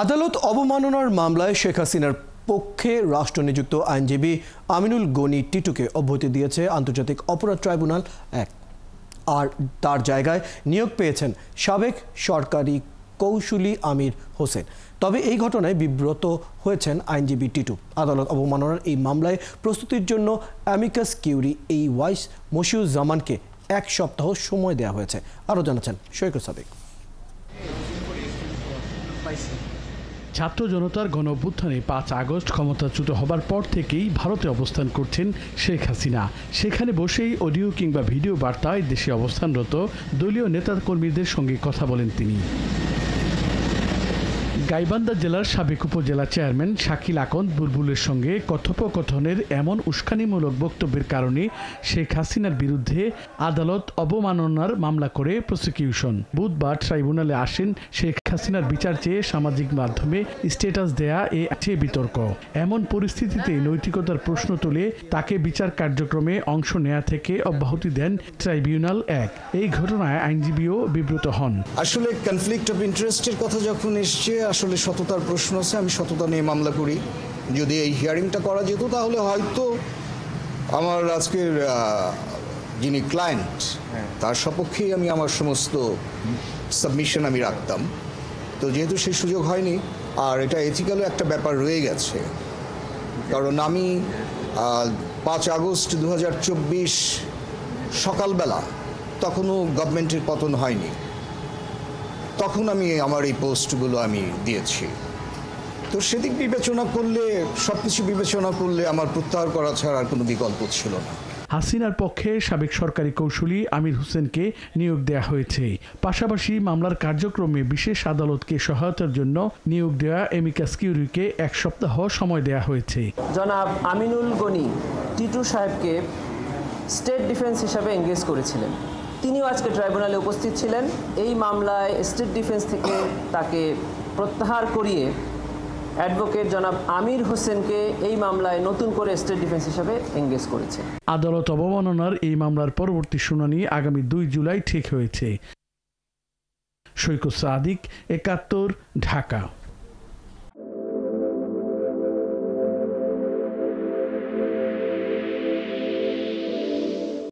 আদালত অবমাননার মামলায় শেখ হাসিনার পক্ষে রাষ্ট্রনিযুক্ত আইনজীবী আমিনুল গনি টিটুকে অব্যাহতি দিয়েছে আন্তর্জাতিক অপরাধ ট্রাইব্যুনাল ১ আর তার জায়গায় নিয়োগ পেয়েছেন সাবেক সরকারি কৌশলী আমির হোসেন। তবে এই ঘটনায় বিব্রত হয়েছেন আইনজীবী টিটু। আদালত অবমাননার এই মামলায় প্রস্তুতির জন্য অ্যামিকাস কিউরি ওয়াইস মশিউজ্জামানকে ১ সপ্তাহ সময় দেওয়া হয়েছে। আরও জানাচ্ছেন সৈকত সাদিক। ছাত্র জনতার গণ অভ্যুত্থানে ৫ আগস্ট ক্ষমতাচ্যুত হবার পর থেকেই ভারতে অবস্থান করছেন শেখ হাসিনা। সেখানে বসেই অডিও কিংবা ভিডিও বার্তায় দেশে অবস্থানরত দলীয় নেতাকর্মীদের সঙ্গে কথা বলেন তিনি। গাইবান্ধা জেলার সাবেক উপজেলা চেয়ারম্যান শাকিল আকন্দ বুলবুলের সঙ্গে কথোপকথনের এমন উস্কানিমূলক বক্তব্যের কারণে শেখ হাসিনার বিরুদ্ধে আদালত অবমাননার মামলা করে প্রসিকিউশন। বুধবার ট্রাইব্যুনালে আসেন শেখ হাসিনার বিচার চেয়ে সামাজিক মাধ্যমে স্ট্যাটাস দেয়া বিতর্ক। এমন পরিস্থিতিতে নৈতিকতার প্রশ্ন তুলে তাকে বিচার কার্যক্রমে অংশ নেয়া থেকে অব্যাহতি দেন ট্রাইব্যুনাল ১। এই ঘটনায় আইনজীবীও বিব্রত হন। আসলে কনফ্লিক্ট অফ ইন্টারেস্টের কথা যখন এসছে, আসলে সততার প্রশ্ন আছে। আমি সততা নিয়ে মামলা করি। যদি এই হিয়ারিংটা করা যেত তাহলে হয়তো আমার আজকের যিনি ক্লায়েন্ট তার সপক্ষেই আমি আমার সমস্ত সাবমিশন আমি রাখতাম। তো যেহেতু সেই সুযোগ হয়নি, আর এটা এথিক্যালও একটা ব্যাপার রয়ে গেছে, কারণ আমি ৫ আগস্ট ২০২৪ সকালবেলা, তখনও গভর্নমেন্টের পতন হয়নি, তখন আমি আমার এই পোস্টগুলো আমি দিয়েছি। তো সেদিক বিবেচনা করলে, সব কিছু বিবেচনা করলে আমার প্রত্যাহার করা ছাড়া আর কোনো বিকল্প ছিল না। হাসিনার পক্ষে সাবেক সরকারি কৌশলী আমির হোসেনকে নিয়োগ দেওয়া হয়েছে। পাশাপাশি মামলার কার্যক্রমে বিশেষ আদালতকে সহায়তার জন্য নিয়োগ দেওয়া অ্যামিকাস কিউরিকে ১ সপ্তাহ সময় দেওয়া হয়েছে। জনাব আমিনুল গনি টিটু সাহেবকে স্টেট ডিফেন্স হিসাবে এঙ্গেজ করেছিলেন। তিনিও আজকে ট্রাইব্যুনালে উপস্থিত ছিলেন। এই মামলায় স্টেট ডিফেন্স থেকে তাকে প্রত্যাহার করিয়ে অ্যাডভোকেট জনাব আমির হোসেনকে এই মামলায় নতুন করে স্টেট ডিফেন্স হিসাবে এঙ্গেজ করেছে। আদালত অবমাননার এই মামলার পরবর্তী শুনানি আগামী ২ জুলাই ঠিক হয়েছে। সৈকত সাদিক, ৭১, ঢাকা।